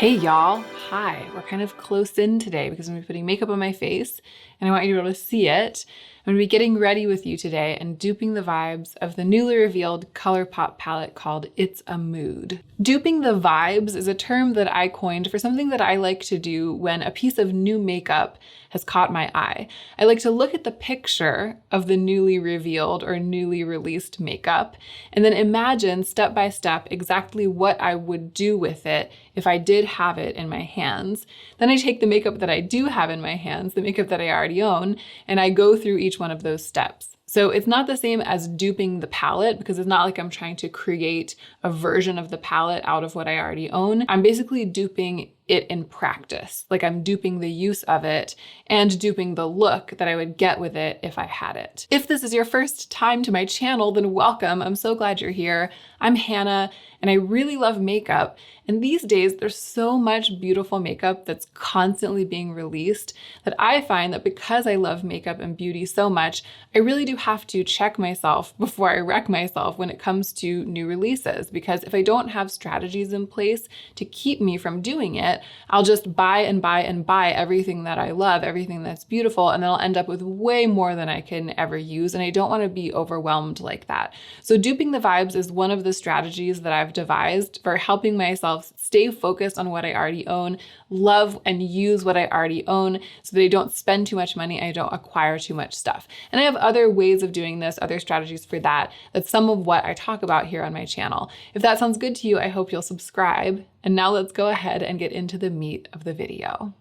Hey y'all, hi. We're kind of close in today because I'm gonna be putting makeup on my face and I want you to be able to see it. I'm gonna be getting ready with you today and duping the vibes of the newly revealed Colourpop palette called It's a Mood. Duping the vibes is a term that I coined for something that I like to do when a piece of new makeup has caught my eye. I like to look at the picture of the newly revealed or newly released makeup and then imagine step by step exactly what I would do with it if I did have it in my hands. Then I take the makeup that I do have in my hands, the makeup that I already own, and I go through each one of those steps. So it's not the same as duping the palette because it's not like I'm trying to create a version of the palette out of what I already own. I'm basically duping it in practice. Like I'm duping the use of it and duping the look that I would get with it if I had it. If this is your first time to my channel, then welcome. I'm so glad you're here. I'm Hannah and I really love makeup. And these days there's so much beautiful makeup that's constantly being released that I find that because I love makeup and beauty so much, I really do have to check myself before I wreck myself when it comes to new releases. Because if I don't have strategies in place to keep me from doing it, I'll just buy and buy and buy everything that I love, everything that's beautiful, and then I'll end up with way more than I can ever use. And I don't want to be overwhelmed like that. So duping the vibes is one of the strategies that I've devised for helping myself stay focused on what I already own, love and use what I already own so that I don't spend too much money, I don't acquire too much stuff. And I have other ways of doing this, other strategies for that. That's some of what I talk about here on my channel. If that sounds good to you, I hope you'll subscribe. And now let's go ahead and get into the meat of the video.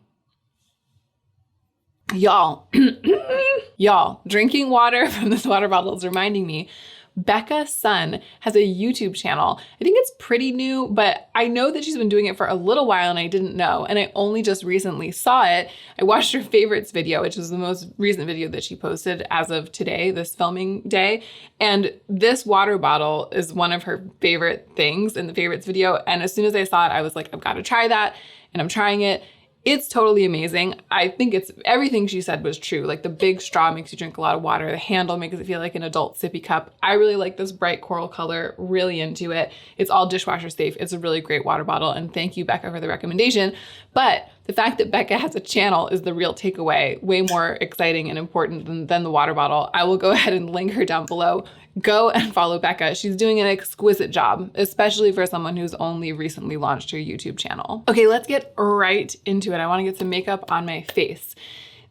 Y'all, drinking water from this water bottle is reminding me Becca Sun has a YouTube channel. I think it's pretty new, but I know that she's been doing it for a little while and I didn't know. And I only just recently saw it. I watched her favorites video, which is the most recent video that she posted as of today, this filming day. And this water bottle is one of her favorite things in the favorites video. And as soon as I saw it, I was like, I've got to try that. And I'm trying it. It's totally amazing. I think it's everything she said was true. Like the big straw makes you drink a lot of water. The handle makes it feel like an adult sippy cup. I really like this bright coral color, really into it. It's all dishwasher safe. It's a really great water bottle. And thank you, Becca, for the recommendation. But the fact that Becca has a channel is the real takeaway, way more exciting and important than the water bottle. I will go ahead and link her down below. Go and follow Becca. She's doing an exquisite job, especially for someone who's only recently launched her YouTube channel. Okay, let's get right into it. I want to get some makeup on my face.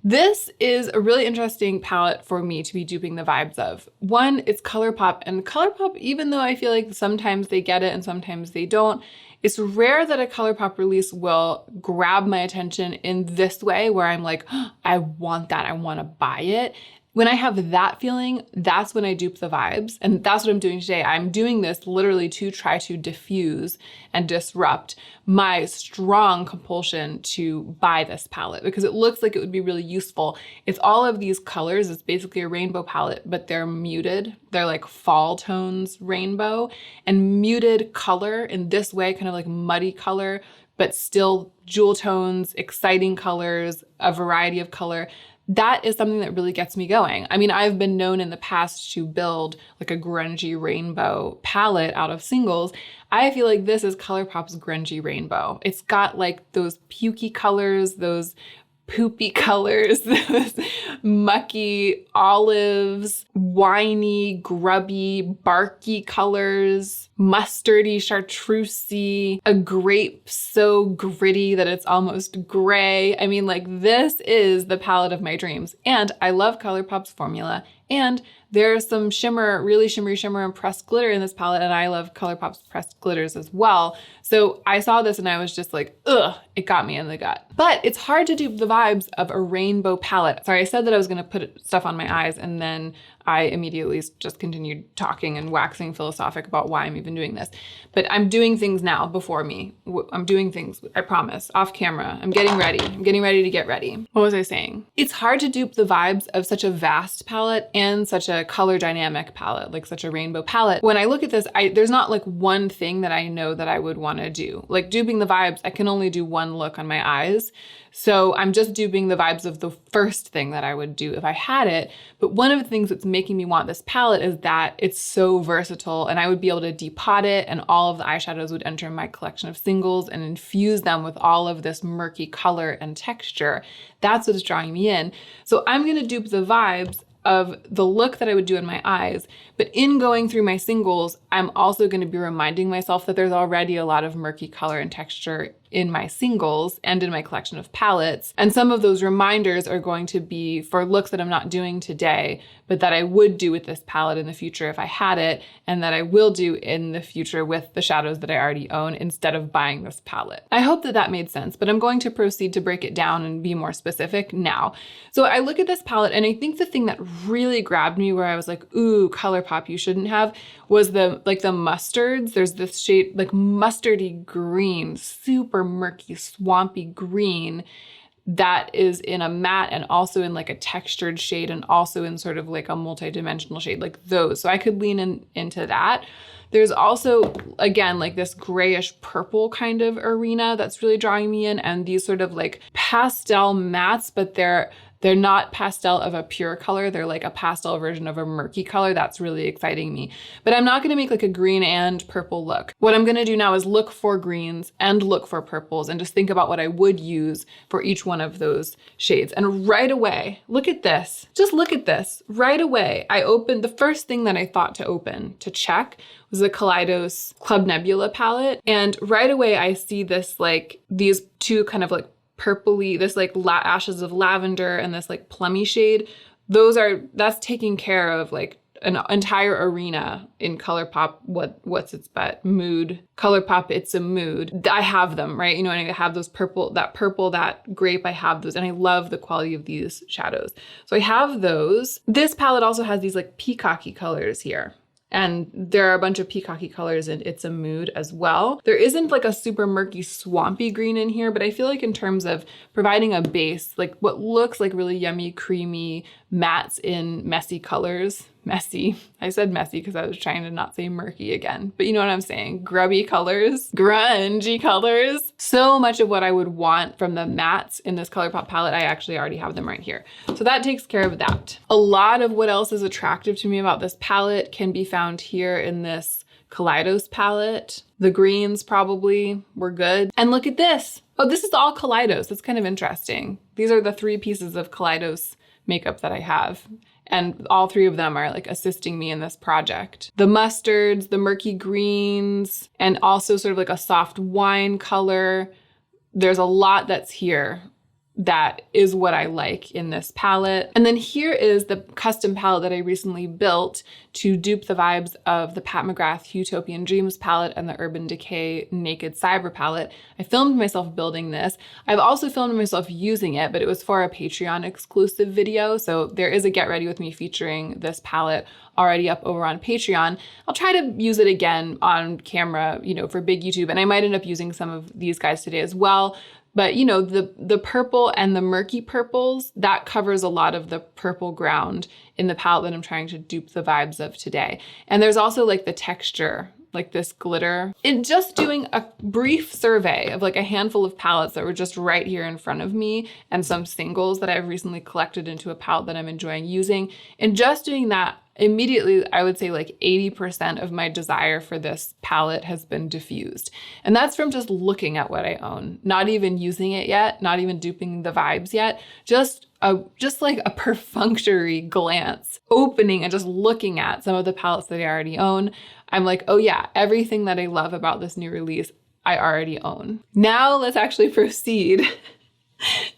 This is a really interesting palette for me to be duping the vibes of. One, it's Colourpop, and Colourpop, even though I feel like sometimes they get it and sometimes they don't, it's rare that a Colourpop release will grab my attention in this way where I'm like, oh, I want that, I want to buy it. When I have that feeling, that's when I dupe the vibes. And that's what I'm doing today. I'm doing this literally to try to diffuse and disrupt my strong compulsion to buy this palette because it looks like it would be really useful. It's all of these colors. It's basically a rainbow palette, but they're muted. They're like fall tones rainbow, and muted color in this way, kind of like muddy color, but still jewel tones, exciting colors, a variety of color. That is something that really gets me going. I mean, I've been known in the past to build like a grungy rainbow palette out of singles. I feel like this is Colourpop's grungy rainbow. It's got like those pukey colors, those poopy colors, those mucky olives, winey, grubby, barky colors, mustardy, chartreusey, a grape so gritty that it's almost gray. I mean, like this is the palette of my dreams. And I love Colourpop's formula. And there's some shimmer, really shimmery shimmer and pressed glitter in this palette. And I love Colourpop's pressed glitters as well. So I saw this and I was just like, ugh, it got me in the gut. But it's hard to dupe the vibes of a rainbow palette. Sorry, I said that I was gonna put stuff on my eyes and then I immediately just continued talking and waxing philosophic about why I'm even doing this. But I'm doing things now before me. I'm doing things, I promise, off camera. I'm getting ready. I'm getting ready to get ready. What was I saying? It's hard to dupe the vibes of such a vast palette and such a color dynamic palette, like such a rainbow palette. When I look at this, there's not like one thing that I know that I would want to do. Like duping the vibes, I can only do one look on my eyes. So I'm just duping the vibes of the first thing that I would do if I had it. But one of the things that's making making me want this palette is that it's so versatile, and I would be able to depot it and all of the eyeshadows would enter my collection of singles and infuse them with all of this murky color and texture. That's what's drawing me in. So I'm gonna dupe the vibes of the look that I would do in my eyes, but in going through my singles, I'm also going to be reminding myself that there's already a lot of murky color and texture in my singles and in my collection of palettes. And some of those reminders are going to be for looks that I'm not doing today, but that I would do with this palette in the future if I had it, and that I will do in the future with the shadows that I already own instead of buying this palette. I hope that that made sense, but I'm going to proceed to break it down and be more specific now. So I look at this palette, and I think the thing that really grabbed me where I was like, ooh, Colourpop, you shouldn't have, was the mustards. There's this shade, like mustardy green, super murky, swampy green that is in a matte and also in like a textured shade and also in sort of like a multi-dimensional shade, like those. So I could lean into that. There's also, again, like this grayish purple kind of arena that's really drawing me in, and these sort of like pastel mattes, but they're not pastel of a pure color. They're like a pastel version of a murky color. That's really exciting me. But I'm not gonna make like a green and purple look. What I'm gonna do now is look for greens and look for purples and just think about what I would use for each one of those shades. And right away, look at this. Just look at this. Right away, I opened, the first thing that I thought to open, to check, was the Kaleidos Club Nebula palette. And right away, I see this like, these two kind of like purpley, this like ashes of lavender and this like plummy shade. That's taking care of like an entire arena in Colourpop. What's its butt? Mood. Colourpop, it's a mood. I have them, right? You know, and I have those purple, that grape, I have those, and I love the quality of these shadows. So I have those. This palette also has these like peacocky colors here. And there are a bunch of peacocky colors in It's a Mood as well. There isn't like a super murky swampy green in here, but I feel like in terms of providing a base, like what looks like really yummy, creamy mattes in messy colors. Messy. I said messy because I was trying to not say murky again, but you know what I'm saying? Grubby colors, grungy colors. So much of what I would want from the mattes in this Colourpop palette, I actually already have them right here. So that takes care of that. A lot of what else is attractive to me about this palette can be found here in this Kaleidos palette. The greens probably were good. And look at this. Oh, this is all Kaleidos. That's kind of interesting. These are the 3 pieces of Kaleidos makeup that I have. And all 3 of them are like assisting me in this project. The mustards, the murky greens, and also sort of like a soft wine color. There's a lot that's here that is what I like in this palette. And then here is the custom palette that I recently built to dupe the vibes of the Pat McGrath Utopian Dreams palette and the Urban Decay Naked Cyber palette. I filmed myself building this. I've also filmed myself using it, but it was for a Patreon exclusive video. So there is a Get Ready With Me featuring this palette already up over on Patreon. I'll try to use it again on camera, you know, for big YouTube, and I might end up using some of these guys today as well. But you know, the purple and the murky purples, that covers a lot of the purple ground in the palette that I'm trying to dupe the vibes of today. And there's also like the texture, like this glitter. In just doing a brief survey of like a handful of palettes that were just right here in front of me and some singles that I've recently collected into a palette that I'm enjoying using, and just doing that, immediately, I would say like 80% of my desire for this palette has been diffused. And that's from just looking at what I own, not even using it yet, not even duping the vibes yet, just like a perfunctory glance, opening and just looking at some of the palettes that I already own. I'm like, oh yeah, everything that I love about this new release, I already own. Now let's actually proceed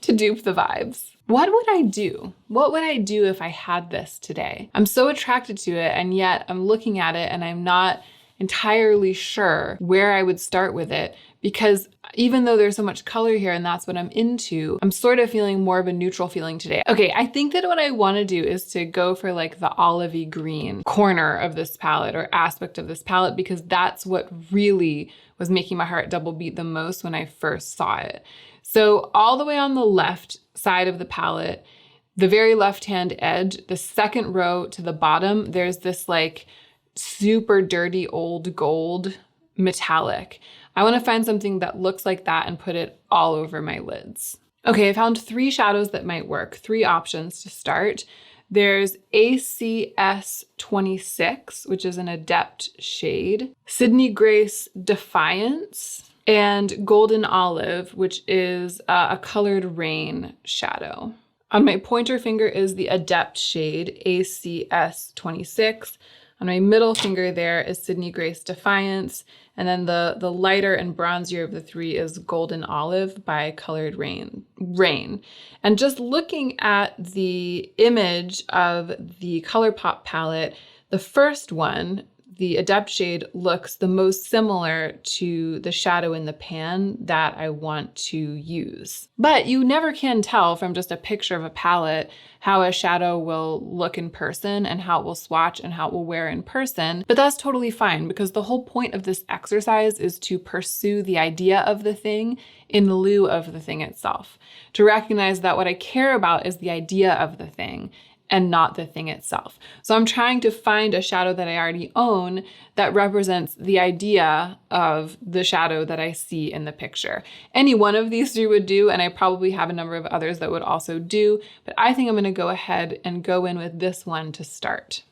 to dupe the vibes. What would I do? What would I do if I had this today? I'm so attracted to it, and yet I'm looking at it and I'm not entirely sure where I would start with it, because even though there's so much color here and that's what I'm into, I'm sort of feeling more of a neutral feeling today. Okay, I think that what I want to do is to go for like the olivey green corner of this palette or aspect of this palette, because that's what really was making my heart double beat the most when I first saw it. So all the way on the left side of the palette, the very left-hand edge, the second row to the bottom, there's this like super dirty old gold metallic. I want to find something that looks like that and put it all over my lids. Okay, I found 3 shadows that might work, 3 options to start. There's ACS 26, which is an Adept shade, Sydney Grace Defiance, and Golden Olive, which is a Colored Rain shadow. On my pointer finger is the Adept shade, ACS 26. On my middle finger there is Sydney Grace Defiance. And then the lighter and bronzier of the three is Golden Olive by Colored Rain. And just looking at the image of the Colourpop palette, the first one, the Adept shade, looks the most similar to the shadow in the pan that I want to use. But you never can tell from just a picture of a palette how a shadow will look in person and how it will swatch and how it will wear in person. But that's totally fine, because the whole point of this exercise is to pursue the idea of the thing in lieu of the thing itself. To recognize that what I care about is the idea of the thing and not the thing itself. So I'm trying to find a shadow that I already own that represents the idea of the shadow that I see in the picture. Any one of these three would do, and I probably have a number of others that would also do, but I think I'm gonna go ahead and go in with this one to start.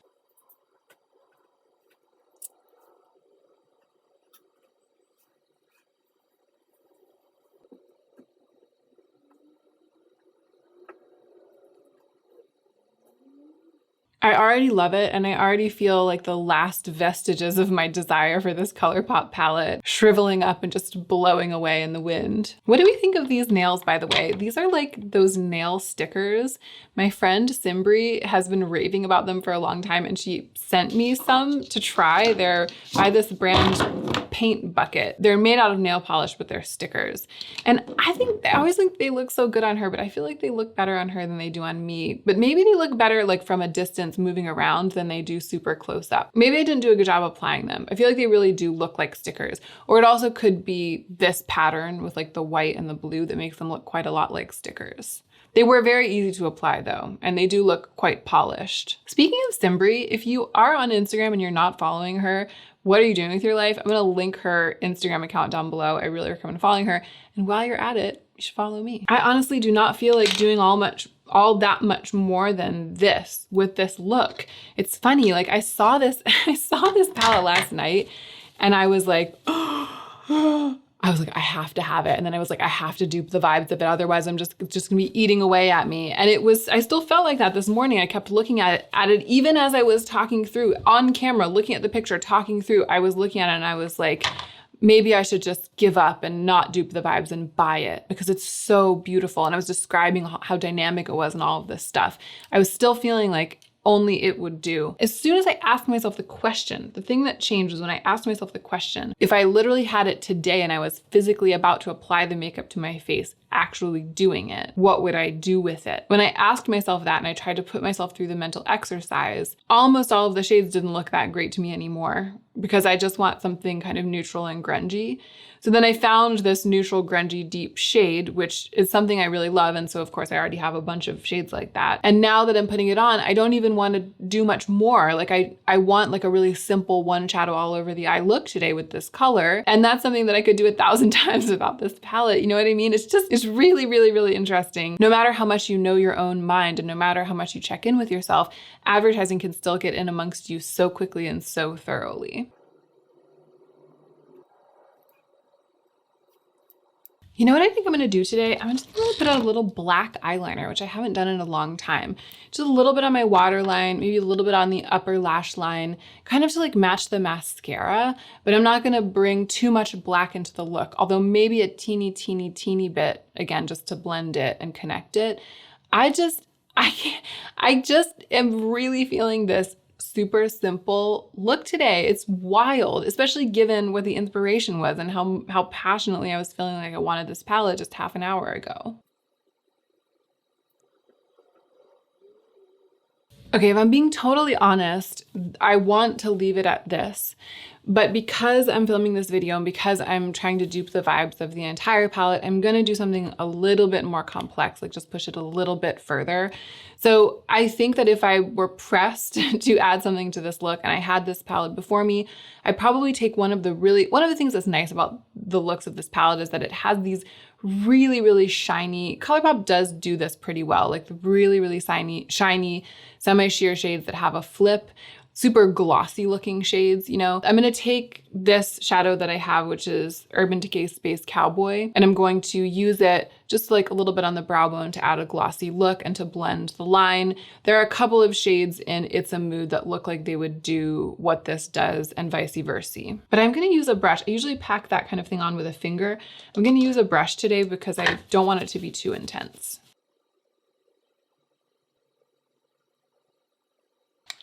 I already love it, and I already feel like the last vestiges of my desire for this Colourpop palette shriveling up and just blowing away in the wind. What do we think of these nails, by the way? These are like those nail stickers. My friend Simbri has been raving about them for a long time, and she sent me some to try. They're by this brand Paint Bucket. They're made out of nail polish, but they're stickers. And I always think they look so good on her, but I feel like they look better on her than they do on me. But maybe they look better like from a distance moving around than they do super close up. Maybe I didn't do a good job applying them. I feel like they really do look like stickers. Or it also could be this pattern with like the white and the blue that makes them look quite a lot like stickers. They were very easy to apply though, and they do look quite polished. Speaking of Simbri, if you are on Instagram and you're not following her, what are you doing with your life? I'm gonna link her Instagram account down below. I really recommend following her. And while you're at it, you should follow me. I honestly do not feel like doing all that much more than this with this look. It's funny, like I saw this palette last night and I was like, I have to have it. And then I was like, I have to dupe the vibes of it. Otherwise I'm just gonna be eating away at me. And I still felt like that this morning. I kept looking at it even as I was talking through on camera, looking at the picture, talking through, I was looking at it and I was like, maybe I should just give up and not dupe the vibes and buy it because it's so beautiful. And I was describing how dynamic it was and all of this stuff. I was still feeling like only it would do. As soon as I asked myself the question, the thing that changed was when I asked myself the question, if I literally had it today and I was physically about to apply the makeup to my face, actually doing it, what would I do with it? When I asked myself that and I tried to put myself through the mental exercise, almost all of the shades didn't look that great to me anymore because I just want something kind of neutral and grungy. So then I found this neutral grungy deep shade, which is something I really love. And so of course I already have a bunch of shades like that. And now that I'm putting it on, I don't even want to do much more. Like I want like a really simple one shadow all over the eye look today with this color. And that's something that I could do 1,000 times without this palette. You know what I mean? It's really, really, really interesting. No matter how much you know your own mind and no matter how much you check in with yourself, advertising can still get in amongst you so quickly and so thoroughly. You know what I think I'm gonna do today? I'm just gonna put on a little black eyeliner, which I haven't done in a long time. Just a little bit on my waterline, maybe a little bit on the upper lash line, kind of to like match the mascara, but I'm not gonna bring too much black into the look, although maybe a teeny, teeny, teeny bit, again, just to blend it and connect it. I just am really feeling this super simple look today. It's wild, especially given what the inspiration was and how passionately I was feeling like I wanted this palette just half an hour ago. Okay, if I'm being totally honest, I want to leave it at this. But because I'm filming this video and because I'm trying to dupe the vibes of the entire palette, I'm gonna do something a little bit more complex, like just push it a little bit further. So I think that if I were pressed to add something to this look and I had this palette before me, I'd probably take one of the things that's nice about the looks of this palette is that it has these really, really shiny. Colourpop does do this pretty well, like the really, really shiny semi-sheer shades that have a flip, super glossy looking shades, you know. I'm gonna take this shadow that I have, which is Urban Decay Space Cowboy, and I'm going to use it just like a little bit on the brow bone to add a glossy look and to blend the line. There are a couple of shades in It's a Mood that look like they would do what this does and vice versa. But I'm gonna use a brush. I usually pack that kind of thing on with a finger. I'm gonna use a brush today because I don't want it to be too intense.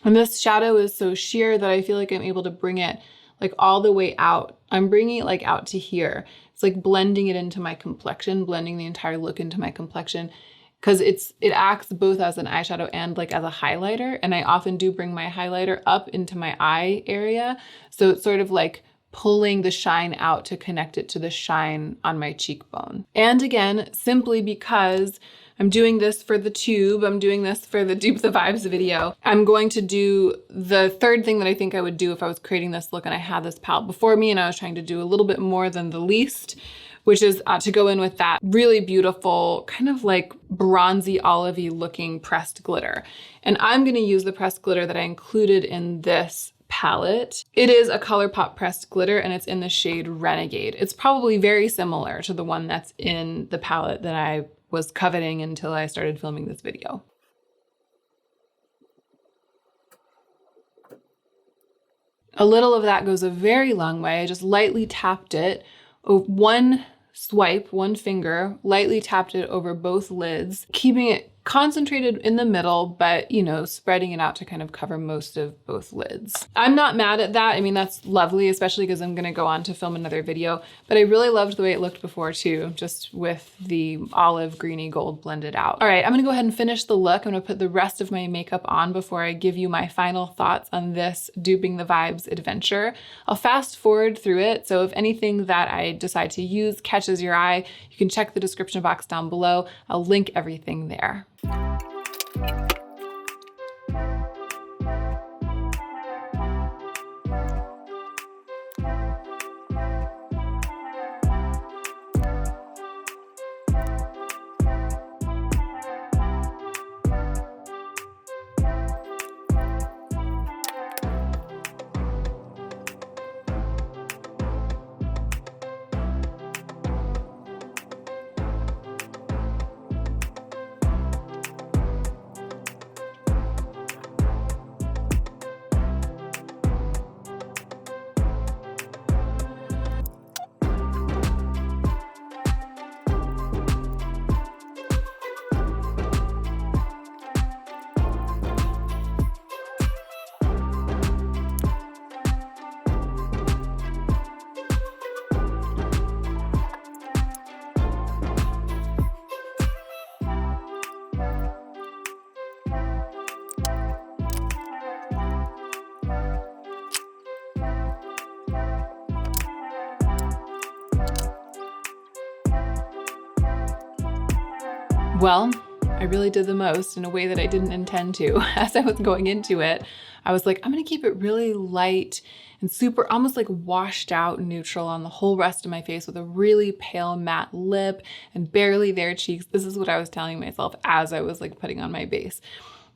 And this shadow is so sheer that I feel like I'm able to bring it like all the way out. I'm bringing it like out to here. It's like blending it into my complexion, blending the entire look into my complexion, because it acts both as an eyeshadow and like as a highlighter. And I often do bring my highlighter up into my eye area. So it's sort of like pulling the shine out to connect it to the shine on my cheekbone. And again, simply because I'm doing this for the tube, I'm doing this for the Dupe the Vibes video, I'm going to do the third thing that I think I would do if I was creating this look and I had this palette before me and I was trying to do a little bit more than the least, which is to go in with that really beautiful, kind of like bronzy olivey looking pressed glitter. And I'm gonna use the pressed glitter that I included in this palette. It is a Colourpop pressed glitter and it's in the shade Renegade. It's probably very similar to the one that's in the palette that I was coveting until I started filming this video. A little of that goes a very long way. I just lightly tapped it. One swipe, one finger, lightly tapped it over both lids, keeping it concentrated in the middle, but you know, spreading it out to kind of cover most of both lids. I'm not mad at that. I mean, that's lovely, especially because I'm gonna go on to film another video, but I really loved the way it looked before too, just with the olive greeny gold blended out. All right, I'm gonna go ahead and finish the look. I'm gonna put the rest of my makeup on before I give you my final thoughts on this Duping the Vibes adventure. I'll fast forward through it, so if anything that I decide to use catches your eye, you can check the description box down below. I'll link everything there. Well, I really did the most in a way that I didn't intend to. As I was going into it, I was like, I'm gonna keep it really light and super, almost like washed out neutral on the whole rest of my face with a really pale matte lip and barely there cheeks. This is what I was telling myself as I was like putting on my base.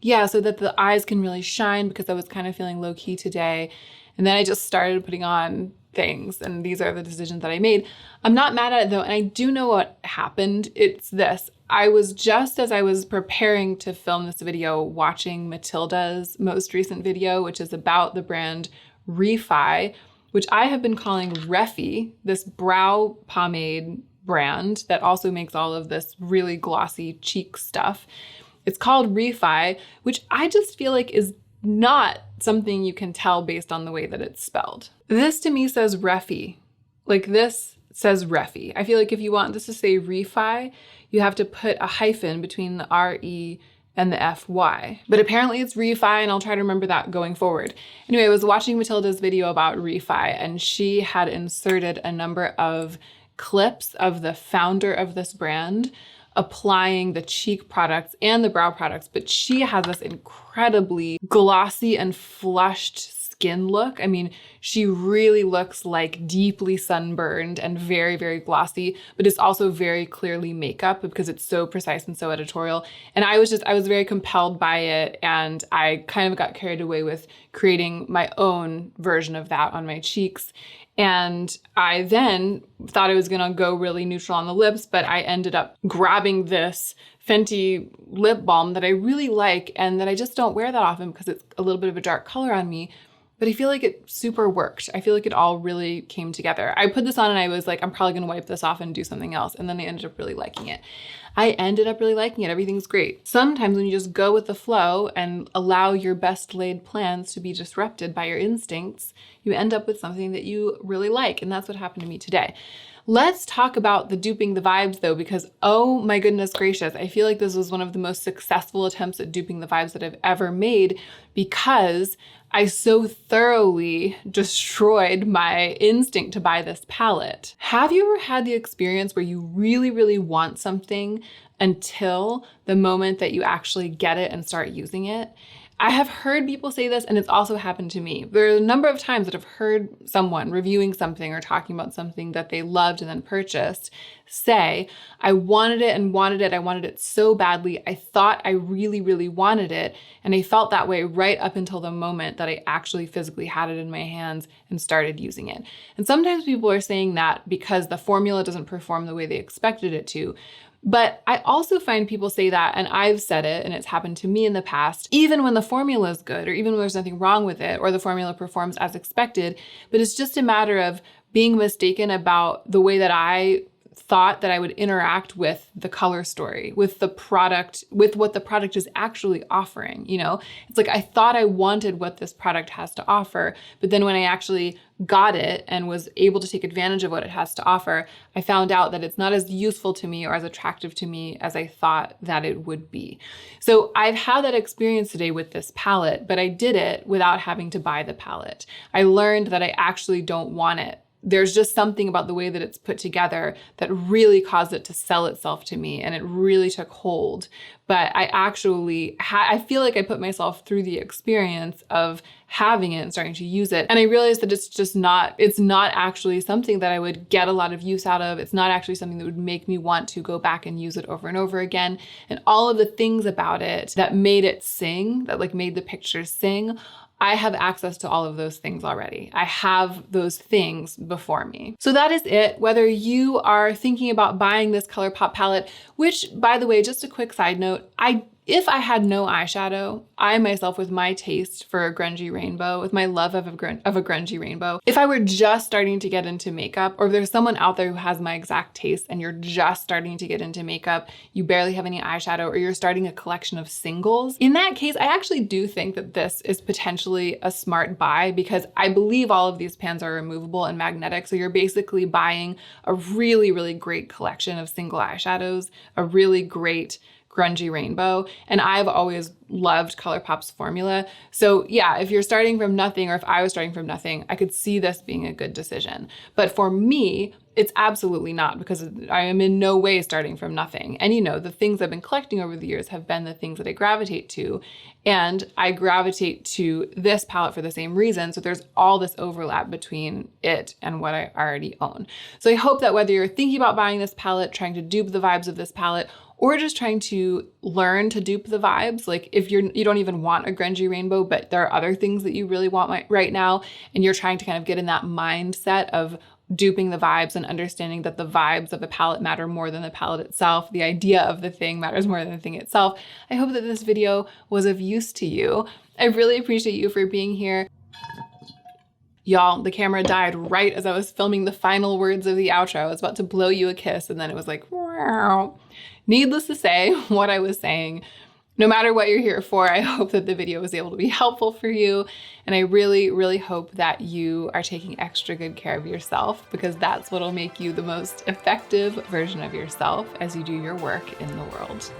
Yeah, so that the eyes can really shine because I was kind of feeling low key today. And then I just started putting on things, and these are the decisions that I made. I'm not mad at it though, and I do know what happened. It's this. I was just as I was preparing to film this video watching Matilda's most recent video, which is about the brand Refi, which I have been calling Refi, this brow pomade brand that also makes all of this really glossy cheek stuff. It's called Refi, which I just feel like is not something you can tell based on the way that it's spelled. This to me says Refi. Like this says Refi. I feel like if you want this to say Refi, you have to put a hyphen between the R-E and the F-Y. But apparently it's Refi, and I'll try to remember that going forward. Anyway, I was watching Matilda's video about Refi, and she had inserted a number of clips of the founder of this brand applying the cheek products and the brow products, but she has this incredibly glossy and flushed skin look. I mean, she really looks like deeply sunburned and very, very glossy, but it's also very clearly makeup because it's so precise and so editorial. And I was very compelled by it, and I kind of got carried away with creating my own version of that on my cheeks. And I then thought I was gonna go really neutral on the lips, but I ended up grabbing this Fenty lip balm that I really like and that I just don't wear that often because it's a little bit of a dark color on me. But I feel like it super worked. I feel like it all really came together. I put this on and I was like, I'm probably gonna wipe this off and do something else. And then I ended up really liking it. Everything's great. Sometimes when you just go with the flow and allow your best laid plans to be disrupted by your instincts, you end up with something that you really like. And that's what happened to me today. Let's talk about the duping the vibes though, because oh my goodness gracious, I feel like this was one of the most successful attempts at duping the vibes that I've ever made because I so thoroughly destroyed my instinct to buy this palette. Have you ever had the experience where you really, really want something until the moment that you actually get it and start using it? I have heard people say this, and it's also happened to me. There are a number of times that I've heard someone reviewing something or talking about something that they loved and then purchased say, I wanted it and wanted it. I wanted it so badly. I thought I really, really wanted it. And I felt that way right up until the moment that I actually physically had it in my hands and started using it. And sometimes people are saying that because the formula doesn't perform the way they expected it to. But I also find people say that, and I've said it, and it's happened to me in the past, even when the formula is good, or even when there's nothing wrong with it, or the formula performs as expected, but it's just a matter of being mistaken about the way that I thought that I would interact with the color story, with the product, with what the product is actually offering, you know? It's like I thought I wanted what this product has to offer, but then when I actually got it and was able to take advantage of what it has to offer, I found out that it's not as useful to me or as attractive to me as I thought that it would be. So I've had that experience today with this palette, but I did it without having to buy the palette. I learned that I actually don't want it. There's just something about the way that it's put together that really caused it to sell itself to me, and it really took hold. But I actually, I feel like I put myself through the experience of having it and starting to use it. And I realized that it's not actually something that I would get a lot of use out of. It's not actually something that would make me want to go back and use it over and over again. And all of the things about it that made it sing, that like made the picture sing, I have access to all of those things already. I have those things before me. So that is it. Whether you are thinking about buying this Colourpop palette, which by the way, just a quick side note, if I had no eyeshadow, I myself with my taste for a grungy rainbow, with my love of a grungy rainbow, if I were just starting to get into makeup, or if there's someone out there who has my exact taste and you're just starting to get into makeup, you barely have any eyeshadow, or you're starting a collection of singles, in that case, I actually do think that this is potentially a smart buy because I believe all of these pans are removable and magnetic. So you're basically buying a really, really great collection of single eyeshadows, a really great grungy rainbow. And I've always loved Colourpop's formula. So yeah, if you're starting from nothing, or if I was starting from nothing, I could see this being a good decision. But for me, it's absolutely not, because I am in no way starting from nothing. And you know, the things I've been collecting over the years have been the things that I gravitate to. And I gravitate to this palette for the same reason. So there's all this overlap between it and what I already own. So I hope that whether you're thinking about buying this palette, trying to dupe the vibes of this palette, or just trying to learn to dupe the vibes, like if you don't even want a grungy rainbow, but there are other things that you really want right now, and you're trying to kind of get in that mindset of duping the vibes and understanding that the vibes of a palette matter more than the palette itself. The idea of the thing matters more than the thing itself. I hope that this video was of use to you. I really appreciate you for being here. Y'all, the camera died right as I was filming the final words of the outro. I was about to blow you a kiss, and then it was like, wow. Needless to say, what I was saying, no matter what you're here for, I hope that the video was able to be helpful for you. And I really, really hope that you are taking extra good care of yourself, because that's what'll make you the most effective version of yourself as you do your work in the world.